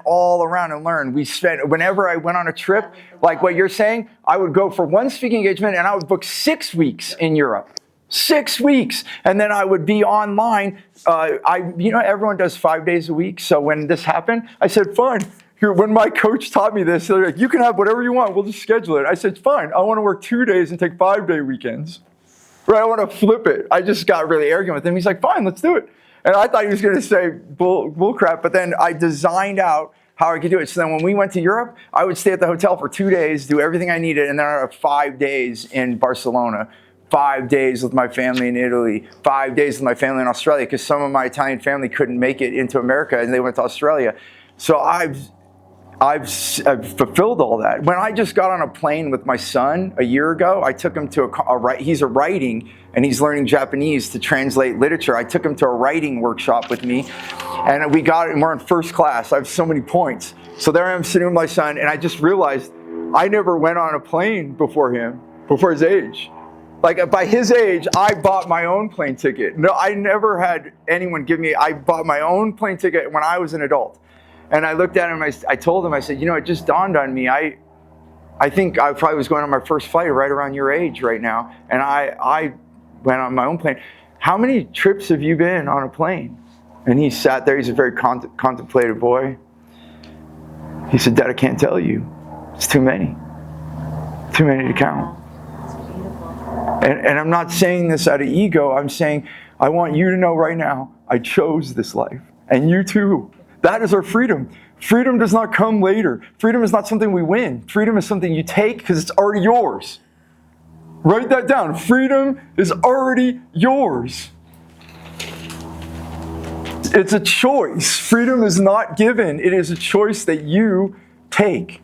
all around and learn. We spent, whenever I went on a trip, like what you're saying, I would go for one speaking engagement and I would book 6 weeks in Europe. 6 weeks. And then I would be online. Everyone does 5 days a week. So when this happened, I said, fine. When my coach taught me this, they're like, you can have whatever you want. We'll just schedule it. I said, fine. I want to work 2 days and take 5-day weekends. Right? I want to flip it. I just got really arrogant with him. He's like, fine, let's do it. And I thought he was going to say bull crap. But then I designed out how I could do it. So then when we went to Europe, I would stay at the hotel for 2 days, do everything I needed. And then I have 5 days in Barcelona. 5 days with my family in Italy, 5 days with my family in Australia, because some of my Italian family couldn't make it into America and they went to Australia. So I've fulfilled all that. When I just got on a plane with my son a year ago, I took him to he's a writing and he's learning Japanese to translate literature. I took him to a writing workshop with me and we got it and we're in first class. I have so many points. So there I am sitting with my son and I just realized I never went on a plane before his age. Like by his age, I bought my own plane ticket. No, I never had anyone give me, I bought my own plane ticket when I was an adult. And I looked at him, I told him, I said, it just dawned on me. I think I probably was going on my first flight right around your age right now. And I went on my own plane. How many trips have you been on a plane? And he sat there, he's a very contemplative boy. He said, Dad, I can't tell you. It's too many. Too many to count. And I'm not saying this out of ego. I'm saying, I want you to know right now, I chose this life. And you too. That is our freedom. Freedom does not come later. Freedom is not something we win. Freedom is something you take because it's already yours. Write that down. Freedom is already yours. It's a choice. Freedom is not given. It is a choice that you take.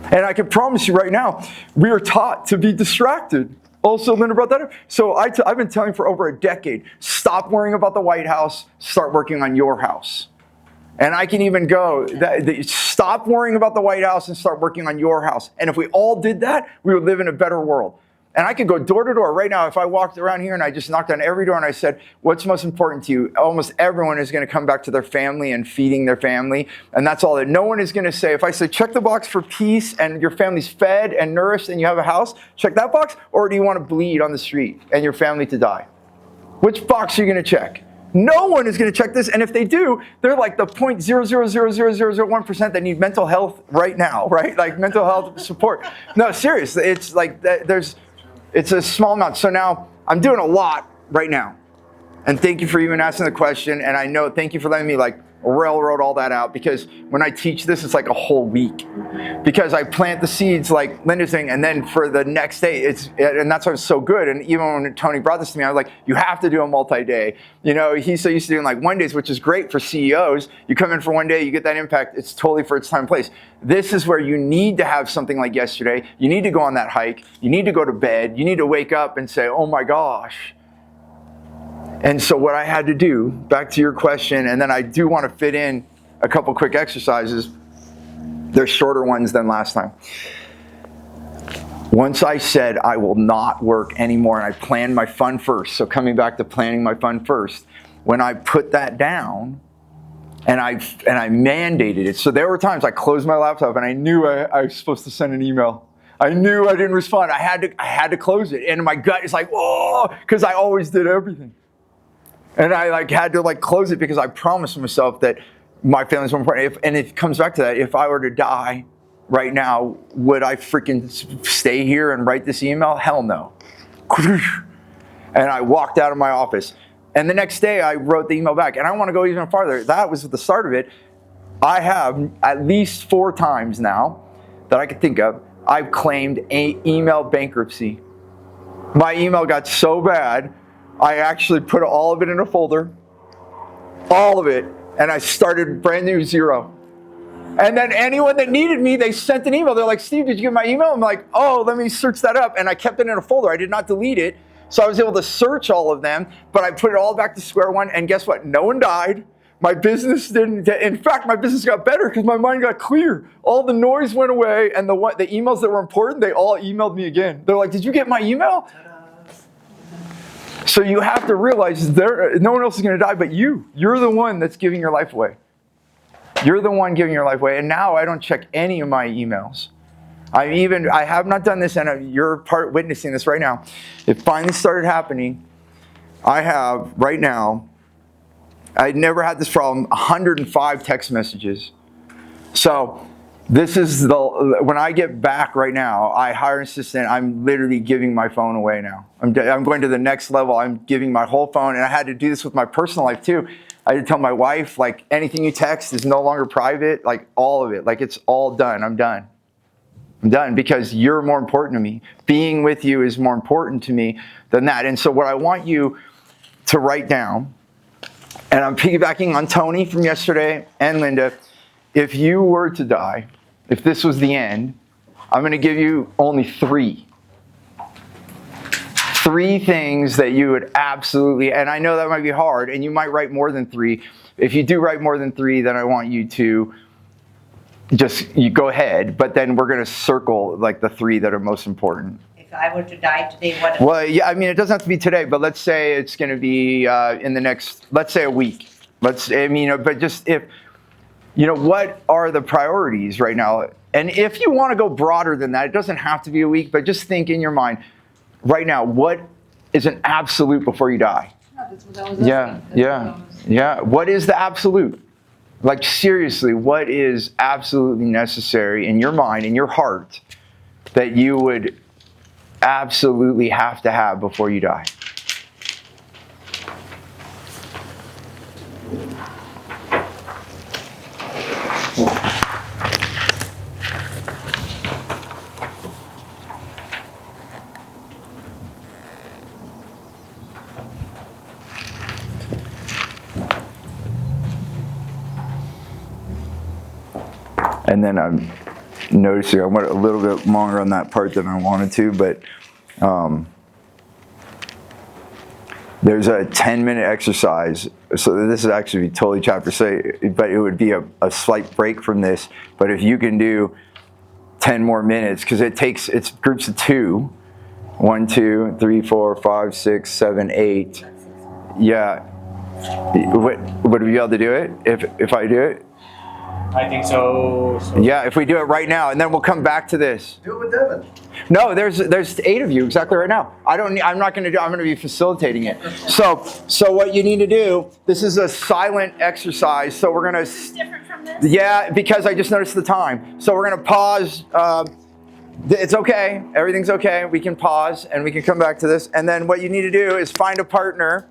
And I can promise you right now, we are taught to be distracted. Also, Linda brought that up. So I've been telling for over a decade, stop worrying about the White House, start working on your house. And I can even go, stop worrying about the White House and start working on your house. And if we all did that, we would live in a better world. And I could go door to door right now. If I walked around here and I just knocked on every door and I said, what's most important to you? Almost everyone is going to come back to their family and feeding their family. And that's all that. No one is going to say, if I say, check the box for peace and your family's fed and nourished and you have a house, check that box. Or do you want to bleed on the street and your family to die? Which box are you going to check? No one is going to check this. And if they do, they're like the 0.0000001% that need mental health right now, right? Like mental health support. No, seriously, it's like it's a small amount. So now I'm doing a lot right now. And thank you for even asking the question. And I know, thank you for letting me railroad all that out, because when I teach this, it's like a whole week. Because I plant the seeds like Linda's saying, and then for the next day, and that's why it's so good. And even when Tony brought this to me, I was like, you have to do a multi-day. He's so used to doing like 1 days, which is great for CEOs. You come in for 1 day, you get that impact. It's totally for its time and place. This is where you need to have something like yesterday. You need to go on that hike. You need to go to bed. You need to wake up and say, oh my gosh. And so what I had to do, back to your question, and then I do want to fit in a couple quick exercises. They're shorter ones than last time. Once I said I will not work anymore and I planned my fun first, so coming back to planning my fun first, when I put that down and I mandated it, so there were times I closed my laptop and I knew I was supposed to send an email. I knew I didn't respond. I had to close it. And my gut is like, whoa, because I always did everything. And I had to close it because I promised myself that my family's more important. And it comes back to that. If I were to die right now, would I freaking stay here and write this email? Hell no. And I walked out of my office. And the next day I wrote the email back. And I want to go even farther. That was the start of it. I have at least 4 times now that I could think of, I've claimed email bankruptcy. My email got so bad, I actually put all of it in a folder, all of it, and I started brand new 0. And then anyone that needed me, they sent an email. They're like, Steve, did you get my email? I'm like, oh, let me search that up. And I kept it in a folder. I did not delete it. So I was able to search all of them, but I put it all back to square one. And guess what? No one died. My business didn't. In fact, my business got better because my mind got clear. All the noise went away, and the emails that were important, they all emailed me again. They're like, did you get my email? So you have to realize no one else is going to die but you. You're the one that's giving your life away. You're the one giving your life away. And now I don't check any of my emails. I have not done this, and you're witnessing this right now. It finally started happening. I have, right now, I never had this problem, 105 text messages. So this is when I get back right now, I hire an assistant. I'm literally giving my phone away now. I'm going to the next level. I'm giving my whole phone, and I had to do this with my personal life too. I had to tell my wife, like, anything you text is no longer private, like all of it. Like, it's all done. I'm done. I'm done because you're more important to me. Being with you is more important to me than that. And so what I want you to write down, and I'm piggybacking on Tony from yesterday and Linda, if you were to die, if this was the end, I'm going to give you only 3. 3 things that you would absolutely, and I know that might be hard, and you might write more than 3. If you do write more than 3, then I want you to you go ahead, but then we're going to circle like the 3 that are most important. If I were to die today, what? Well, yeah, I mean, it doesn't have to be today, but let's say it's going to be in the next, let's say a week. But just if, what are the priorities right now? And if you want to go broader than that, it doesn't have to be a week, but just think in your mind, right now, what is an absolute before you die? That's what I was asking. Yeah. What is the absolute? Like, seriously, what is absolutely necessary in your mind, in your heart, that you would absolutely have to have before you die? And then I'm noticing I went a little bit longer on that part than I wanted to, but there's a 10-minute exercise. So this is actually totally chapter say, but it would be a slight break from this. But if you can do 10 more minutes, because it's groups of 2. 1, 2, 3, 4, 5, 6, 7, 8. Yeah. Would we be able to do it if I do it? I think so. Yeah, if we do it right now, and then we'll come back to this. Do it with Devin. No, there's 8 of you exactly right now. I'm not going to do. I'm going to be facilitating it. So what you need to do. This is a silent exercise. So we're going to. Different from this? Yeah, because I just noticed the time. So we're going to pause. It's okay. Everything's okay. We can pause and we can come back to this. And then what you need to do is find a partner